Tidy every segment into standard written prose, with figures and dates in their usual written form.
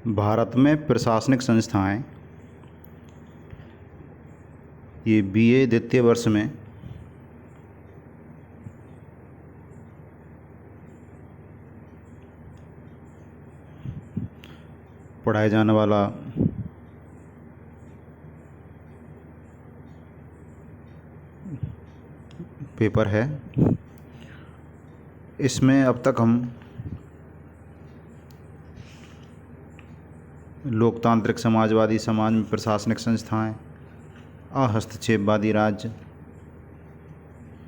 भारत में प्रशासनिक संस्थाएं ये बीए द्वितीय वर्ष में पढ़ाया जाने वाला पेपर है। इसमें अब तक हम लोकतांत्रिक समाजवादी समाज में प्रशासनिक संस्थाएं, अहस्तक्षेपवादी राज्य,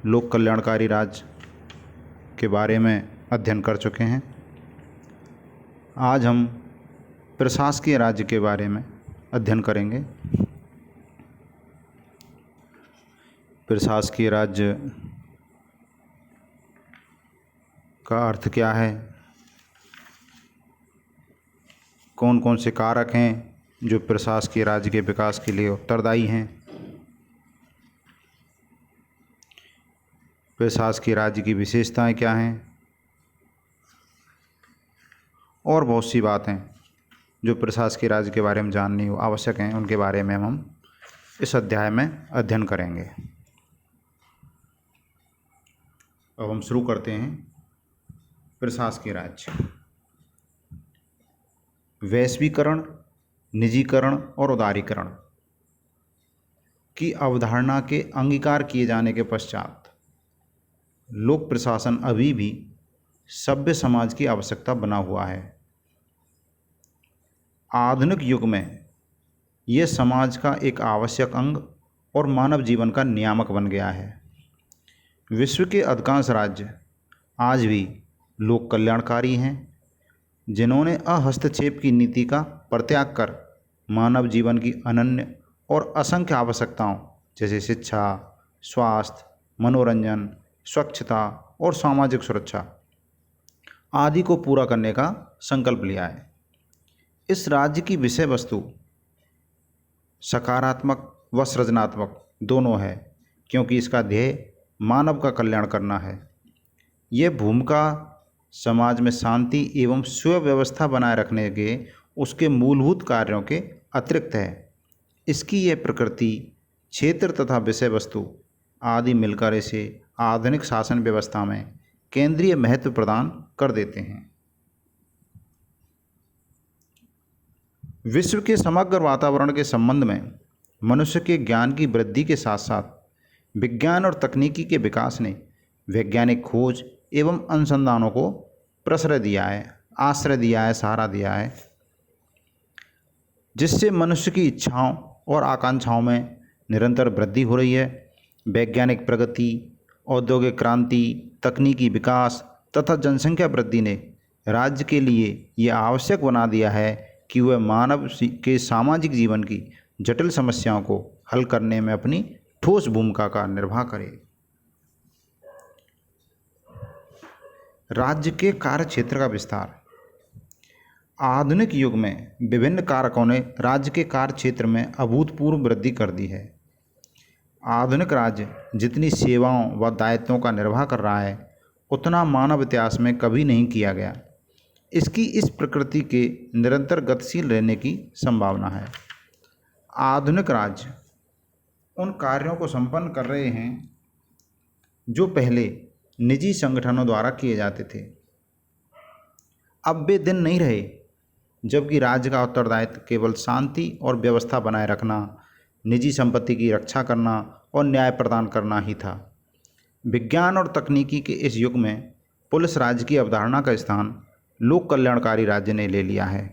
लोक कल्याणकारी राज्य के बारे में अध्ययन कर चुके हैं। आज हम प्रशासकीय राज्य के बारे में अध्ययन करेंगे। प्रशासकीय राज्य का अर्थ क्या है, कौन कौन से कारक हैं जो प्रशासकीय राज्य के विकास के लिए उत्तरदायी हैं, प्रशासकीय राज्य की विशेषताएं क्या हैं, और बहुत सी बातें जो प्रशासकीय राज्य के बारे में जाननी आवश्यक हैं, उनके बारे में हम इस अध्याय में अध्ययन करेंगे। अब हम शुरू करते हैं। प्रशासकीय राज्य वैश्वीकरण, निजीकरण और उदारीकरण की अवधारणा के अंगीकार किए जाने के पश्चात लोक प्रशासन अभी भी सभ्य समाज की आवश्यकता बना हुआ है। आधुनिक युग में यह समाज का एक आवश्यक अंग और मानव जीवन का नियामक बन गया है। विश्व के अधिकांश राज्य आज भी लोक कल्याणकारी हैं, जिन्होंने अहस्तक्षेप की नीति का परित्याग कर मानव जीवन की अनन्य और असंख्य आवश्यकताओं जैसे शिक्षा, स्वास्थ्य, मनोरंजन, स्वच्छता और सामाजिक सुरक्षा आदि को पूरा करने का संकल्प लिया है। इस राज्य की विषय वस्तु सकारात्मक व सृजनात्मक दोनों है, क्योंकि इसका ध्येय मानव का कल्याण करना है। यह भूमिका समाज में शांति एवं सुव्यवस्था बनाए रखने के उसके मूलभूत कार्यों के अतिरिक्त है। इसकी यह प्रकृति, क्षेत्र तथा विषय वस्तु आदि मिलकर इसे आधुनिक शासन व्यवस्था में केंद्रीय महत्व प्रदान कर देते हैं। विश्व के समग्र वातावरण के संबंध में मनुष्य के ज्ञान की वृद्धि के साथ साथ विज्ञान और तकनीकी के विकास ने वैज्ञानिक खोज एवं अनुसंधानों को प्रश्रय दिया है, आश्रय दिया है, सहारा दिया है, जिससे मनुष्य की इच्छाओं और आकांक्षाओं में निरंतर वृद्धि हो रही है। वैज्ञानिक प्रगति, औद्योगिक क्रांति, तकनीकी विकास तथा जनसंख्या वृद्धि ने राज्य के लिए यह आवश्यक बना दिया है कि वह मानव के सामाजिक जीवन की जटिल समस्याओं को हल करने में अपनी ठोस भूमिका का निर्वाह करे। राज्य के कार्यक्षेत्र का विस्तार। आधुनिक युग में विभिन्न कारकों ने राज्य के कार्यक्षेत्र में अभूतपूर्व वृद्धि कर दी है। आधुनिक राज्य जितनी सेवाओं व दायित्वों का निर्वाह कर रहा है, उतना मानव इतिहास में कभी नहीं किया गया। इसकी इस प्रकृति के निरंतर गतिशील रहने की संभावना है। आधुनिक राज्य उन कार्यों को संपन्न कर रहे हैं जो पहले निजी संगठनों द्वारा किए जाते थे। अब वे दिन नहीं रहे जबकि राज्य का उत्तरदायित्व केवल शांति और व्यवस्था बनाए रखना, निजी संपत्ति की रक्षा करना और न्याय प्रदान करना ही था। विज्ञान और तकनीकी के इस युग में पुलिस राज्य की अवधारणा का स्थान लोक कल्याणकारी राज्य ने ले लिया है।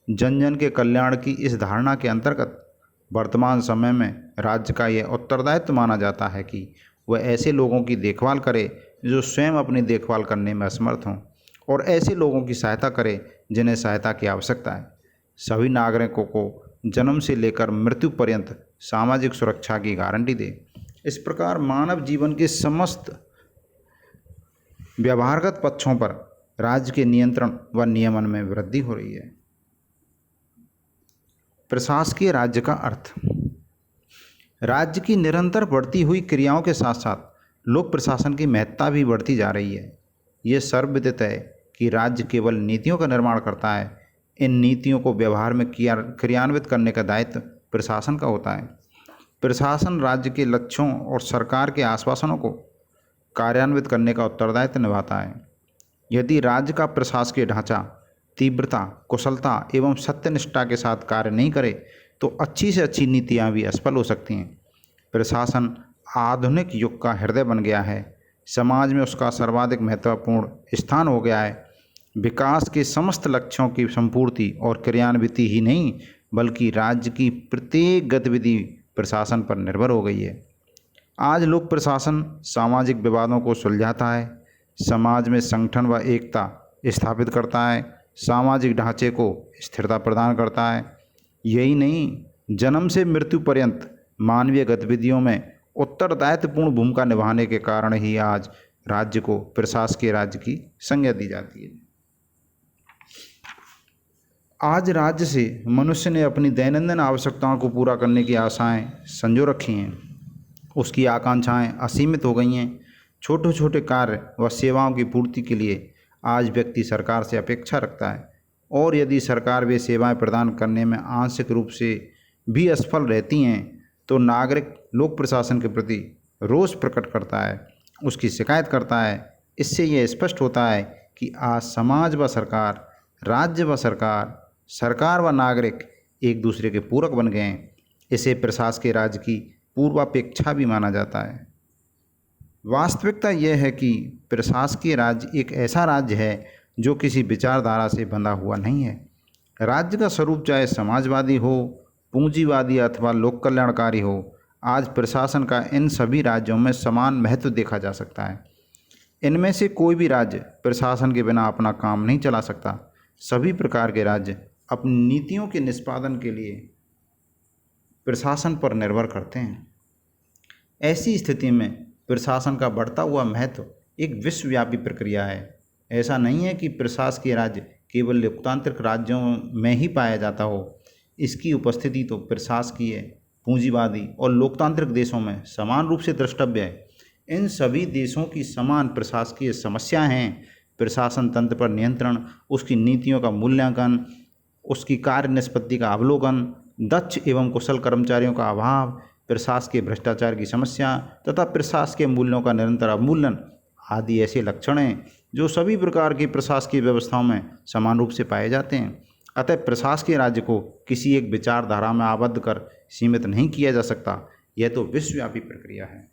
जन जन के कल्याण की इस धारणा के अंतर्गत वर्तमान समय में राज्य का यह उत्तरदायित्व माना जाता है कि वह ऐसे लोगों की देखभाल करे जो स्वयं अपनी देखभाल करने में असमर्थ हों, और ऐसे लोगों की सहायता करे जिन्हें सहायता की आवश्यकता है। सभी नागरिकों को जन्म से लेकर मृत्यु पर्यंत सामाजिक सुरक्षा की गारंटी दे। इस प्रकार मानव जीवन के समस्त व्यवहारगत पक्षों पर राज्य के नियंत्रण व नियमन में वृद्धि हो रही है। प्रशासकीय राज्य का अर्थ। राज्य की निरंतर बढ़ती हुई क्रियाओं के साथ साथ लोक प्रशासन की महत्ता भी बढ़ती जा रही है। ये सर्वविदित है कि राज्य केवल नीतियों का निर्माण करता है, इन नीतियों को व्यवहार में क्रियान्वित करने का दायित्व प्रशासन का होता है। प्रशासन राज्य के लक्ष्यों और सरकार के आश्वासनों को कार्यान्वित करने का उत्तरदायित्व निभाता है। यदि राज्य का प्रशासकीय ढांचा तीव्रता, कुशलता एवं सत्यनिष्ठा के साथ कार्य नहीं करे तो अच्छी से अच्छी नीतियाँ भी असफल हो सकती हैं। प्रशासन आधुनिक युग का हृदय बन गया है। समाज में उसका सर्वाधिक महत्वपूर्ण स्थान हो गया है। विकास के समस्त लक्ष्यों की संपूर्ति और क्रियान्विति ही नहीं बल्कि राज्य की प्रत्येक गतिविधि प्रशासन पर निर्भर हो गई है। आज लोक प्रशासन सामाजिक विवादों को सुलझाता है, समाज में संगठन व एकता स्थापित करता है, सामाजिक ढांचे को स्थिरता प्रदान करता है। यही नहीं, जन्म से मृत्यु पर्यंत मानवीय गतिविधियों में उत्तरदायित्वपूर्ण भूमिका निभाने के कारण ही आज राज्य को प्रशासकीय राज्य की संज्ञा दी जाती है। आज राज्य से मनुष्य ने अपनी दैनंदिन आवश्यकताओं को पूरा करने की आशाएं संजो रखी हैं। उसकी आकांक्षाएं असीमित हो गई हैं। छोटे छोटे कार्य व सेवाओं की पूर्ति के लिए आज व्यक्ति सरकार से अपेक्षा रखता है, और यदि सरकार वे सेवाएं प्रदान करने में आंशिक रूप से भी असफल रहती हैं तो नागरिक लोक प्रशासन के प्रति रोष प्रकट करता है, उसकी शिकायत करता है। इससे यह स्पष्ट होता है कि आज समाज व सरकार, राज्य व सरकार, सरकार व नागरिक एक दूसरे के पूरक बन गए हैं। इसे प्रशासकीय राज्य की पूर्वापेक्षा भी माना जाता है। वास्तविकता यह है कि प्रशासकीय राज्य एक ऐसा राज्य है जो किसी विचारधारा से बंधा हुआ नहीं है। राज्य का स्वरूप चाहे समाजवादी हो, पूंजीवादी अथवा लोक कल्याणकारी हो, आज प्रशासन का इन सभी राज्यों में समान महत्व देखा जा सकता है। इनमें से कोई भी राज्य प्रशासन के बिना अपना काम नहीं चला सकता। सभी प्रकार के राज्य अपनी नीतियों के निष्पादन के लिए प्रशासन पर निर्भर करते हैं। ऐसी स्थिति में प्रशासन का बढ़ता हुआ महत्व एक विश्वव्यापी प्रक्रिया है। ऐसा नहीं है कि प्रशासकीय राज्य केवल लोकतांत्रिक राज्यों में ही पाया जाता हो। इसकी उपस्थिति तो प्रशासकीय, पूंजीवादी और लोकतांत्रिक देशों में समान रूप से द्रष्टव्य है। इन सभी देशों की समान प्रशासकीय समस्याएं हैं। प्रशासन तंत्र पर नियंत्रण, उसकी नीतियों का मूल्यांकन, उसकी कार्य निष्पत्ति का अवलोकन, दक्ष एवं कुशल कर्मचारियों का अभाव, प्रशासकीय भ्रष्टाचार की समस्या तथा प्रशासकीय मूल्यों का निरंतर अवमूल्यन आदि ऐसे लक्षण हैं जो सभी प्रकार की प्रशासकीय व्यवस्थाओं में समान रूप से पाए जाते हैं। अतः प्रशासकीय राज्य को किसी एक विचारधारा में आबद्ध कर सीमित नहीं किया जा सकता। यह तो विश्वव्यापी प्रक्रिया है।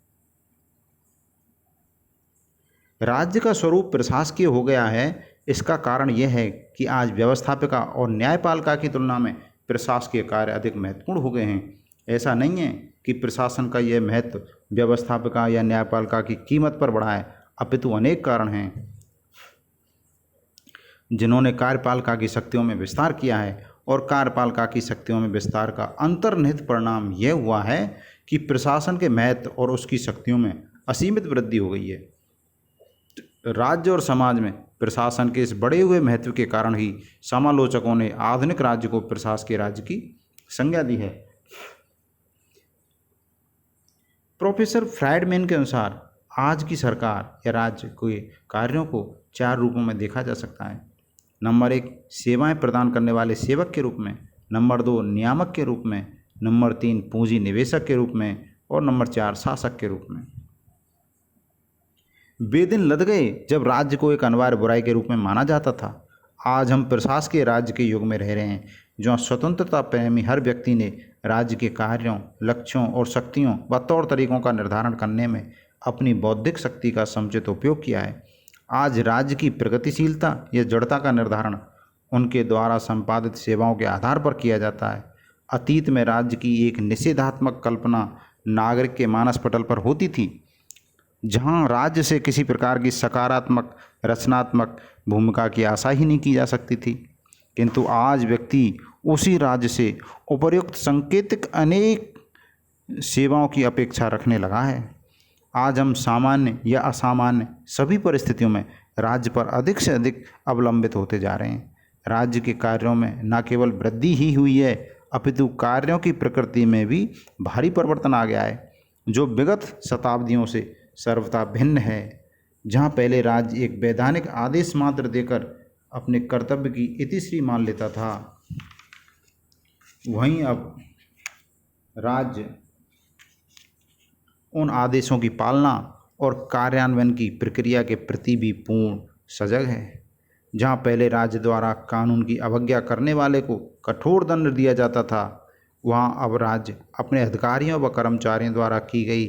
राज्य का स्वरूप प्रशासकीय हो गया है, इसका कारण यह है कि आज व्यवस्थापिका और न्यायपालिका की तुलना में प्रशासकीय कार्य अधिक महत्वपूर्ण हो गए हैं। ऐसा नहीं है कि प्रशासन का यह महत्व व्यवस्थापिका या न्यायपालिका की कीमत पर बढ़ा है, अपितु अनेक कारण हैं जिन्होंने कार्यपालिका की शक्तियों में विस्तार किया है, और कार्यपालिका की शक्तियों में विस्तार का अंतर्निहित परिणाम यह हुआ है कि प्रशासन के महत्व और उसकी शक्तियों में असीमित वृद्धि हो गई है। राज्य और समाज में प्रशासन के इस बढ़े हुए महत्व के कारण ही समालोचकों ने आधुनिक राज्य को प्रशासकीय राज्य की संज्ञा दी है। प्रोफेसर फ्राइडमैन के अनुसार आज की सरकार या राज्य के कार्यों को 4 रूपों में देखा जा सकता है। नंबर 1, सेवाएं प्रदान करने वाले सेवक के रूप में। नंबर 2, नियामक के रूप में। नंबर 3, पूंजी निवेशक के रूप में। और नंबर 4, शासक के रूप में। वे दिन लद गए जब राज्य को एक अनिवार्य बुराई के रूप में माना जाता था। आज हम प्रशासकीय राज्य के युग में रह रहे हैं, जहाँ स्वतंत्रता प्रेमी हर व्यक्ति ने राज्य के कार्यों, लक्ष्यों और शक्तियों व तौर तरीकों का निर्धारण करने में अपनी बौद्धिक शक्ति का समुचित उपयोग किया है। आज राज्य की प्रगतिशीलता या जड़ता का निर्धारण उनके द्वारा संपादित सेवाओं के आधार पर किया जाता है। अतीत में राज्य की एक निषेधात्मक कल्पना नागरिक के मानस पटल पर होती थी, जहां राज्य से किसी प्रकार की सकारात्मक रचनात्मक भूमिका की आशा ही नहीं की जा सकती थी। किंतु आज व्यक्ति उसी राज्य से उपर्युक्त सांकेतिक अनेक सेवाओं की अपेक्षा रखने लगा है। आज हम सामान्य या असामान्य सभी परिस्थितियों में राज्य पर अधिक से अधिक अवलंबित होते जा रहे हैं। राज्य के कार्यों में न केवल वृद्धि ही हुई है, अपितु कार्यों की प्रकृति में भी भारी परिवर्तन आ गया है, जो विगत शताब्दियों से सर्वथा भिन्न है। जहाँ पहले राज्य एक वैधानिक आदेश मात्र देकर अपने कर्तव्य की इतिश्री मान लेता था, वहीं अब राज्य उन आदेशों की पालना और कार्यान्वयन की प्रक्रिया के प्रति भी पूर्ण सजग है। जहाँ पहले राज्य द्वारा कानून की अवज्ञा करने वाले को कठोर दंड दिया जाता था, वहाँ अब राज्य अपने अधिकारियों व कर्मचारियों द्वारा की गई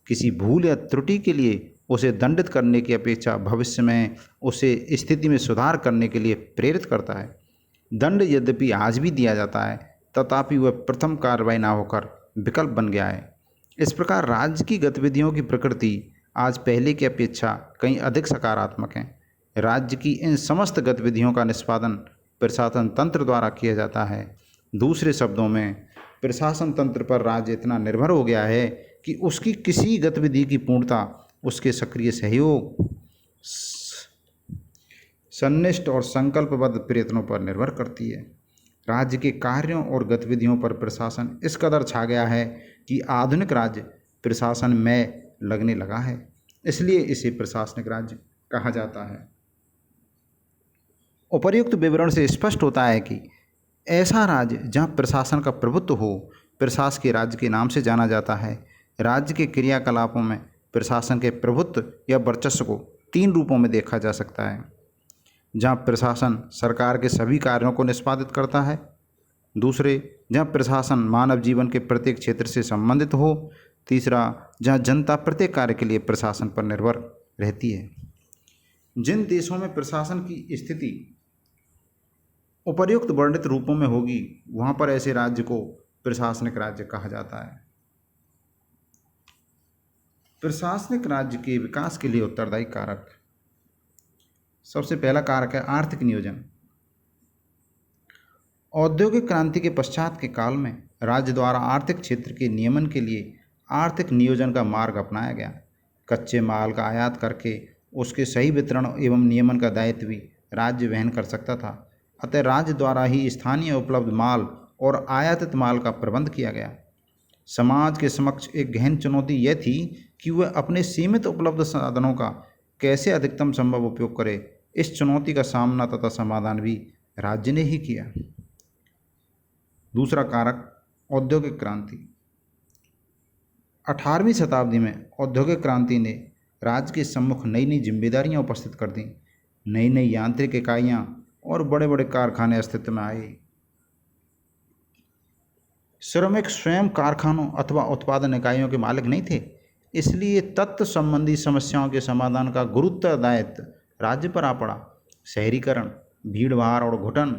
किसी भूल या त्रुटि के लिए उसे दंडित करने की अपेक्षा भविष्य में उसे स्थिति में सुधार करने के लिए प्रेरित करता है। दंड यद्यपि आज भी दिया जाता है, तथापि वह प्रथम कार्रवाई न होकर विकल्प बन गया है। इस प्रकार राज्य की गतिविधियों की प्रकृति आज पहले की अपेक्षा कहीं अधिक सकारात्मक है। राज्य की इन समस्त गतिविधियों का निष्पादन प्रशासन तंत्र द्वारा किया जाता है। दूसरे शब्दों में, प्रशासन तंत्र पर राज्य इतना निर्भर हो गया है कि उसकी किसी गतिविधि की पूर्णता उसके सक्रिय सहयोग, सन्निष्ठ और संकल्पबद्ध प्रयत्नों पर निर्भर करती है। राज्य के कार्यों और गतिविधियों पर प्रशासन इस कदर छा गया है कि आधुनिक राज्य प्रशासन में लगने लगा है, इसलिए इसे प्रशासनिक राज्य कहा जाता है। उपर्युक्त विवरण से स्पष्ट होता है कि ऐसा राज्य जहाँ प्रशासन का प्रभुत्व हो प्रशासकीय राज्य के नाम से जाना जाता है। राज्य के क्रियाकलापों में प्रशासन के प्रभुत्व या वर्चस्व को 3 रूपों में देखा जा सकता है। जहाँ प्रशासन सरकार के सभी कार्यों को निष्पादित करता है। दूसरे, जहाँ प्रशासन मानव जीवन के प्रत्येक क्षेत्र से संबंधित हो। तीसरा, जहाँ जनता प्रत्येक कार्य के लिए प्रशासन पर निर्भर रहती है। जिन देशों में प्रशासन की स्थिति उपर्युक्त वर्णित रूपों में होगी, वहाँ पर ऐसे राज्य को प्रशासनिक राज्य कहा जाता है। प्रशासनिक राज्य के विकास के लिए उत्तरदायी कारक। सबसे पहला कारक है आर्थिक नियोजन। औद्योगिक क्रांति के पश्चात के काल में राज्य द्वारा आर्थिक क्षेत्र के नियमन के लिए आर्थिक नियोजन का मार्ग अपनाया गया। कच्चे माल का आयात करके उसके सही वितरण एवं नियमन का दायित्व भी राज्य वहन कर सकता था। अतः राज्य द्वारा ही स्थानीय उपलब्ध माल और आयातित माल का प्रबंध किया गया। समाज के समक्ष एक गहन चुनौती यह थी कि वह अपने सीमित उपलब्ध साधनों का कैसे अधिकतम संभव उपयोग करे। इस चुनौती का सामना तथा समाधान भी राज्य ने ही किया। दूसरा कारक औद्योगिक क्रांति। 18वीं शताब्दी में औद्योगिक क्रांति ने राज्य के सम्मुख नई नई जिम्मेदारियां उपस्थित कर दी। नई नई यांत्रिक इकाइयां और बड़े बड़े कारखाने अस्तित्व में आए। श्रमिक स्वयं कारखानों अथवा उत्पादन इकाइयों के मालिक नहीं थे, इसलिए तत्व संबंधी समस्याओं के समाधान का गुरुतर दायित्व राज्य पर आ पड़ा। शहरीकरण, भीड़भाड़ और घुटन,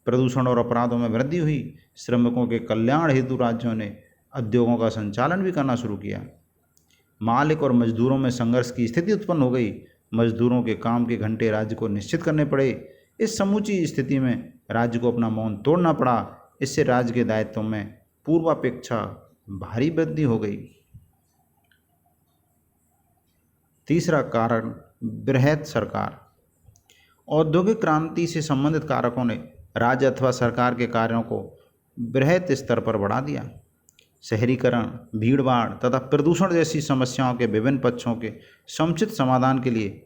प्रदूषण और अपराधों में वृद्धि हुई। श्रमिकों के कल्याण हेतु राज्यों ने उद्योगों का संचालन भी करना शुरू किया। मालिक और मजदूरों में संघर्ष की स्थिति उत्पन्न हो गई। मजदूरों के काम के घंटे राज्य को निश्चित करने पड़े। इस समूची स्थिति में राज्य को अपना मौन तोड़ना पड़ा। इससे राज्य के दायित्वों में पूर्वापेक्षा भारी वृद्धि हो गई। तीसरा कारण बृहत सरकार। औद्योगिक क्रांति से संबंधित कारकों ने राज्य अथवा सरकार के कार्यों को बृहत स्तर पर बढ़ा दिया। शहरीकरण, भीड़भाड़ तथा प्रदूषण जैसी समस्याओं के विभिन्न पक्षों के समुचित समाधान के लिए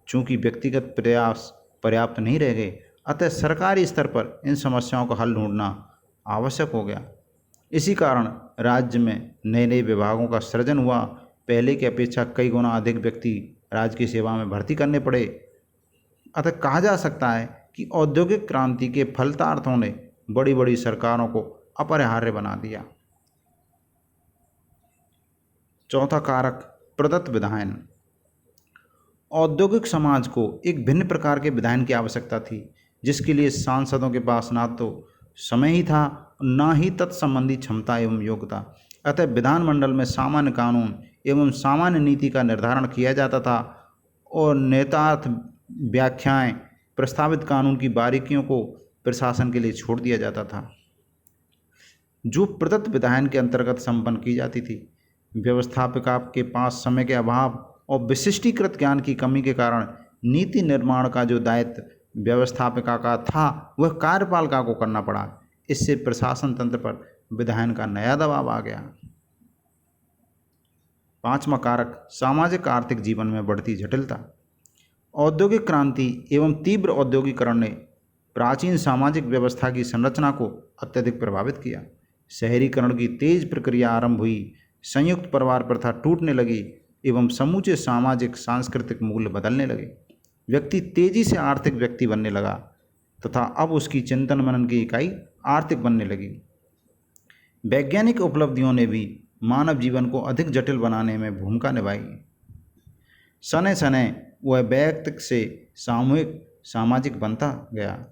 चूंकि व्यक्तिगत प्रयास पर्याप्त नहीं रह गए, अतः सरकारी स्तर पर इन समस्याओं का हल ढूंढना आवश्यक हो गया। इसी कारण राज्य में नए नए विभागों का सृजन हुआ। पहले की अपेक्षा कई गुना अधिक व्यक्ति राज्य की सेवा में भर्ती करने पड़े। अतः कहा जा सकता है कि औद्योगिक क्रांति के फलितार्थों ने बड़ी बड़ी सरकारों को अपरिहार्य बना दिया। चौथा कारक प्रदत्त विधायन। औद्योगिक समाज को एक भिन्न प्रकार के विधायन की आवश्यकता थी, जिसके लिए सांसदों के पास ना तो समय ही था, ना ही तत्संबंधी क्षमता एवं योग्यता। अतः विधानमंडल में सामान्य कानून एवं सामान्य नीति का निर्धारण किया जाता था और नेतार्थ व्याख्याएं प्रस्तावित कानून की बारीकियों को प्रशासन के लिए छोड़ दिया जाता था, जो प्रदत्त विधायन के अंतर्गत संपन्न की जाती थी। व्यवस्थापिका के पास समय के अभाव और विशिष्टीकृत ज्ञान की कमी के कारण नीति निर्माण का जो दायित्व व्यवस्थापिका का था वह कार्यपालिका को करना पड़ा। इससे प्रशासन तंत्र पर विधायन का नया दबाव आ गया। पांचवा कारक सामाजिक आर्थिक जीवन में बढ़ती जटिलता। औद्योगिक क्रांति एवं तीव्र औद्योगिकरण ने प्राचीन सामाजिक व्यवस्था की संरचना को अत्यधिक प्रभावित किया। शहरीकरण की तेज प्रक्रिया आरंभ हुई, संयुक्त परिवार प्रथा टूटने लगी एवं समूचे सामाजिक सांस्कृतिक मूल्य बदलने लगे। व्यक्ति तेजी से आर्थिक व्यक्ति बनने लगा तथा अब उसकी चिंतन मनन की इकाई आर्थिक बनने लगी। वैज्ञानिक उपलब्धियों ने भी मानव जीवन को अधिक जटिल बनाने में भूमिका निभाई। शनै शनै वह व्यक्ति से सामूहिक सामाजिक बनता गया।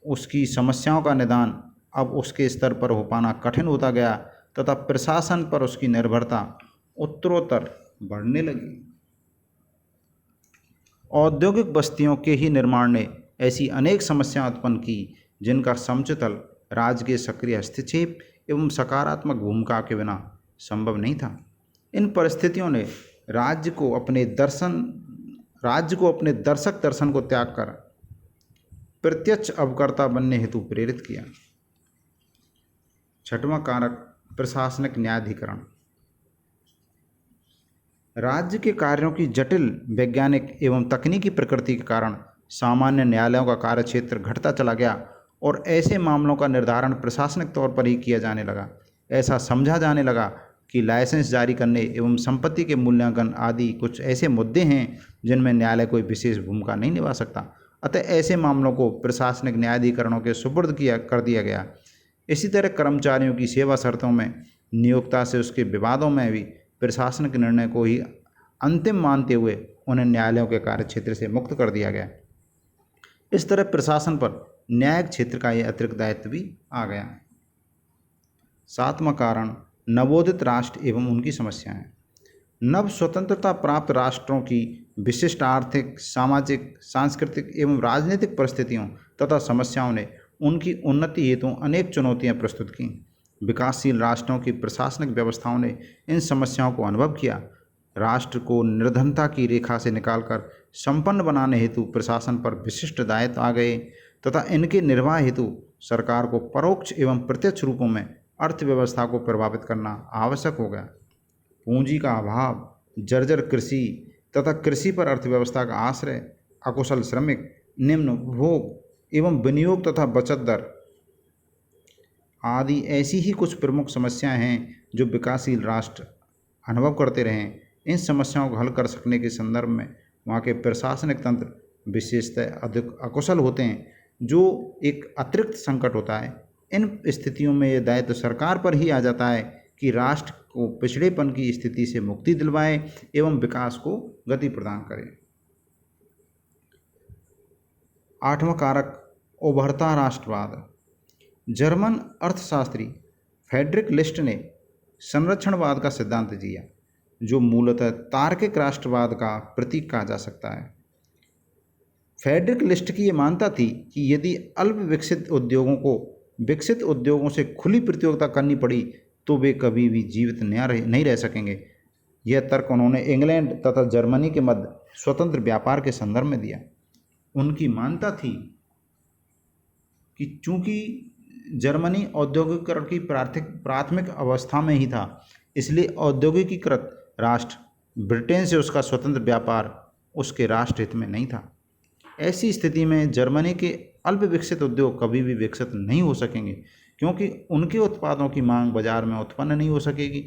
उसकी समस्याओं का निदान अब उसके स्तर पर हो पाना कठिन होता गया तथा प्रशासन पर उसकी निर्भरता उत्तरोत्तर बढ़ने लगी। औद्योगिक बस्तियों के ही निर्माण ने ऐसी अनेक समस्याएं उत्पन्न की जिनका समुचित हल राज्य के सक्रिय हस्तक्षेप एवं सकारात्मक भूमिका के बिना संभव नहीं था। इन परिस्थितियों ने राज्य को अपने दर्शक दर्शन को त्याग कर प्रत्यक्ष अवकर्ता बनने हेतु प्रेरित किया। छठवां कारक प्रशासनिक न्यायाधिकरण। राज्य के कार्यों की जटिल वैज्ञानिक एवं तकनीकी प्रकृति के कारण सामान्य न्यायालयों का कार्यक्षेत्र घटता चला गया और ऐसे मामलों का निर्धारण प्रशासनिक तौर पर ही किया जाने लगा। ऐसा समझा जाने लगा कि लाइसेंस जारी करने एवं संपत्ति के मूल्यांकन आदि कुछ ऐसे मुद्दे हैं जिनमें न्यायालय कोई विशेष भूमिका नहीं निभा सकता, अतः ऐसे मामलों को प्रशासनिक न्यायाधिकरणों के सुपुर्द कर दिया गया। इसी तरह कर्मचारियों की सेवा शर्तों में नियोक्ता से उसके विवादों में भी प्रशासनिक निर्णय को ही अंतिम मानते हुए उन्हें न्यायालयों के कार्यक्षेत्र से मुक्त कर दिया गया। इस तरह प्रशासन पर न्यायिक क्षेत्र का यह अतिरिक्त दायित्व भी आ गया। सातवां कारण नवोदित राष्ट्र एवं उनकी समस्याएं। नव स्वतंत्रता प्राप्त राष्ट्रों की विशिष्ट आर्थिक, सामाजिक, सांस्कृतिक एवं राजनीतिक परिस्थितियों तथा समस्याओं ने उनकी उन्नति हेतु अनेक चुनौतियां प्रस्तुत की। विकासशील राष्ट्रों की प्रशासनिक व्यवस्थाओं ने इन समस्याओं को अनुभव किया। राष्ट्र को निर्धनता की रेखा से निकालकर संपन्न बनाने हेतु प्रशासन पर विशिष्ट दायित्व आ गए तथा इनके निर्वाह हेतु सरकार को परोक्ष एवं प्रत्यक्ष रूपों में अर्थव्यवस्था को प्रभावित करना आवश्यक हो गया। पूंजी का अभाव, जर्जर कृषि तथा कृषि पर अर्थव्यवस्था का आश्रय, अकुशल श्रमिक, निम्न उपभोग एवं विनियोग तथा बचत दर आदि ऐसी ही कुछ प्रमुख समस्याएं हैं जो विकासशील राष्ट्र अनुभव करते रहे। इन समस्याओं को हल कर सकने के संदर्भ में वहाँ के प्रशासनिक तंत्र विशेषतः अधिक अकुशल होते हैं, जो एक अतिरिक्त संकट होता है। इन स्थितियों में यह दायित्व सरकार पर ही आ जाता है कि राष्ट्र को पिछड़ेपन की स्थिति से मुक्ति दिलवाए एवं विकास को गति प्रदान करे। आठवां कारक उभरता राष्ट्रवाद। जर्मन अर्थशास्त्री फ्रेडरिक लिस्ट ने संरक्षणवाद का सिद्धांत दिया, जो मूलतः तार्किक राष्ट्रवाद का प्रतीक कहा जा सकता है। फ्रेडरिक लिस्ट की ये मान्यता थी कि यदि अल्प विकसित उद्योगों को विकसित उद्योगों से खुली प्रतियोगिता करनी पड़ी तो वे कभी भी जीवित नहीं रह सकेंगे। यह तर्क उन्होंने इंग्लैंड तथा जर्मनी के मध्य स्वतंत्र व्यापार के संदर्भ में दिया। उनकी मान्यता थी कि चूंकि जर्मनी औद्योगिकरण की प्राथमिक अवस्था में ही था, इसलिए औद्योगिकीकृत राष्ट्र ब्रिटेन से उसका स्वतंत्र व्यापार उसके राष्ट्र हित में नहीं था। ऐसी स्थिति में जर्मनी के अल्प विकसित उद्योग कभी भी विकसित नहीं हो सकेंगे, क्योंकि उनके उत्पादों की मांग बाजार में उत्पन्न नहीं हो सकेगी।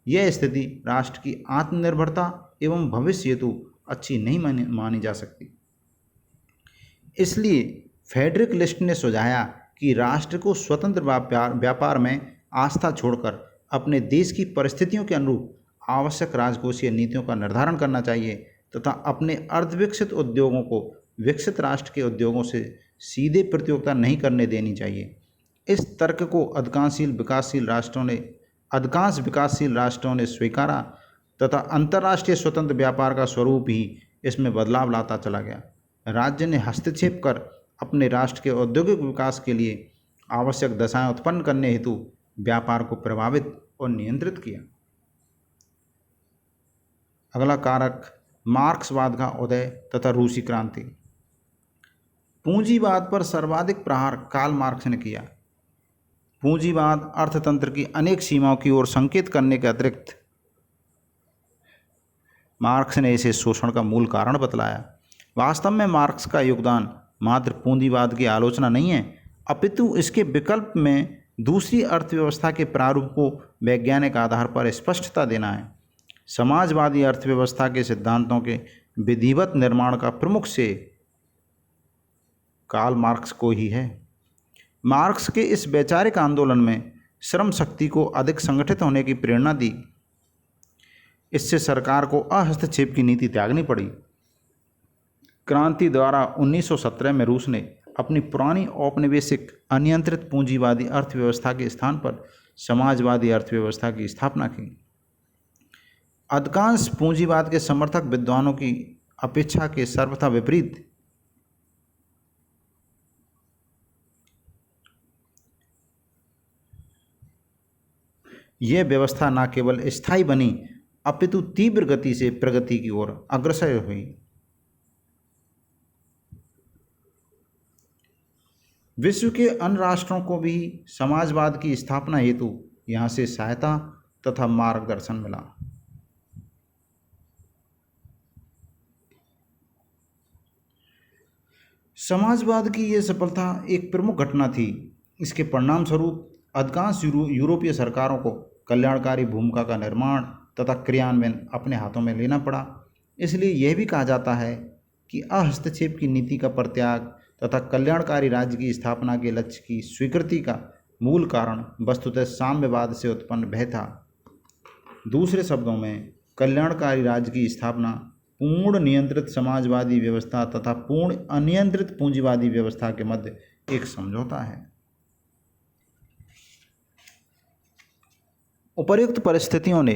यह स्थिति राष्ट्र की आत्मनिर्भरता एवं भविष्य हेतु अच्छी नहीं मानी जा सकती। इसलिए फ्रेडरिक लिस्ट ने सुझाया कि राष्ट्र को स्वतंत्र व्यापार में आस्था छोड़कर अपने देश की परिस्थितियों के अनुरूप आवश्यक राजकोषीय नीतियों का निर्धारण करना चाहिए तथा अपने अर्धविकसित उद्योगों को विकसित राष्ट्र के उद्योगों से सीधे प्रतियोगिता नहीं करने देनी चाहिए। इस तर्क को अधिकांश विकासशील राष्ट्रों ने स्वीकारा तथा अंतर्राष्ट्रीय स्वतंत्र व्यापार का स्वरूप ही इसमें बदलाव लाता चला गया। राज्य ने हस्तक्षेप कर अपने राष्ट्र के औद्योगिक विकास के लिए आवश्यक दशाएं उत्पन्न करने हेतु व्यापार को प्रभावित और नियंत्रित किया। अगला कारक मार्क्सवाद का उदय तथा रूसी क्रांति। पूंजीवाद पर सर्वाधिक प्रहार कार्ल मार्क्स ने किया। पूंजीवाद अर्थतंत्र की अनेक सीमाओं की ओर संकेत करने के अतिरिक्त मार्क्स ने इसे शोषण का मूल कारण बतलाया। वास्तव में मार्क्स का योगदान मात्र पूंजीवाद की आलोचना नहीं है, अपितु इसके विकल्प में दूसरी अर्थव्यवस्था के प्रारूप को वैज्ञानिक आधार पर स्पष्टता देना है। समाजवादी अर्थव्यवस्था के सिद्धांतों के विधिवत निर्माण का प्रमुख श्रेय कार्ल मार्क्स को ही है। मार्क्स के इस वैचारिक आंदोलन में श्रम शक्ति को अधिक संगठित होने की प्रेरणा दी। इससे सरकार को अहस्तक्षेप की नीति त्यागनी पड़ी। क्रांति द्वारा 1917 में रूस ने अपनी पुरानी औपनिवेशिक अनियंत्रित पूंजीवादी अर्थव्यवस्था के स्थान पर समाजवादी अर्थव्यवस्था की स्थापना की। अधिकांश पूंजीवाद के समर्थक विद्वानों की अपेक्षा के सर्वथा विपरीत यह व्यवस्था न केवल स्थायी बनी अपितु तीव्र गति से प्रगति की ओर अग्रसर हुई। विश्व के अन्य राष्ट्रों को भी समाजवाद की स्थापना हेतु यहाँ से सहायता तथा मार्गदर्शन मिला। समाजवाद की यह सफलता एक प्रमुख घटना थी। इसके परिणाम स्वरूप अधिकांश यूरोपीय सरकारों को कल्याणकारी भूमिका का निर्माण तथा क्रियान्वयन अपने हाथों में लेना पड़ा। इसलिए यह भी कहा जाता है कि अहस्तक्षेप की नीति का परित्याग तथा कल्याणकारी राज्य की स्थापना के लक्ष्य की स्वीकृति का मूल कारण वस्तुतः साम्यवाद से उत्पन्न भय था। दूसरे शब्दों में, कल्याणकारी राज्य की स्थापना पूर्ण नियंत्रित समाजवादी व्यवस्था तथा पूर्ण अनियंत्रित पूंजीवादी व्यवस्था के मध्य एक समझौता है। उपर्युक्त परिस्थितियों ने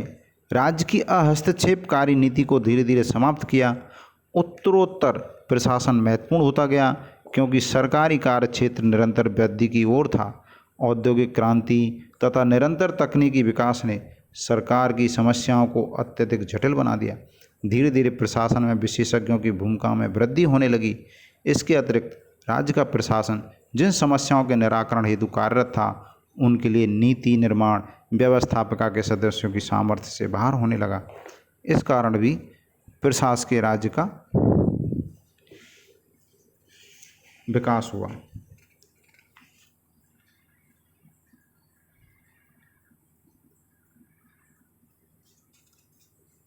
राज्य की अहस्तक्षेपकारी नीति को धीरे धीरे समाप्त किया। उत्तरोत्तर प्रशासन महत्वपूर्ण होता गया क्योंकि सरकारी कार्य क्षेत्र निरंतर वृद्धि की ओर था। औद्योगिक क्रांति तथा निरंतर तकनीकी विकास ने सरकार की समस्याओं को अत्यधिक जटिल बना दिया। धीरे धीरे प्रशासन में विशेषज्ञों की भूमिका में वृद्धि होने लगी। इसके अतिरिक्त राज्य का प्रशासन जिन समस्याओं के निराकरण हेतु कार्यरत था, उनके लिए नीति निर्माण व्यवस्थापिका के सदस्यों की सामर्थ्य से बाहर होने लगा। इस कारण भी प्रशासकीय राज्य का विकास हुआ।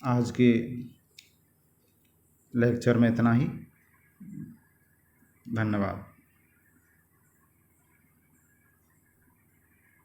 आज के लेक्चर में इतना ही। धन्यवाद।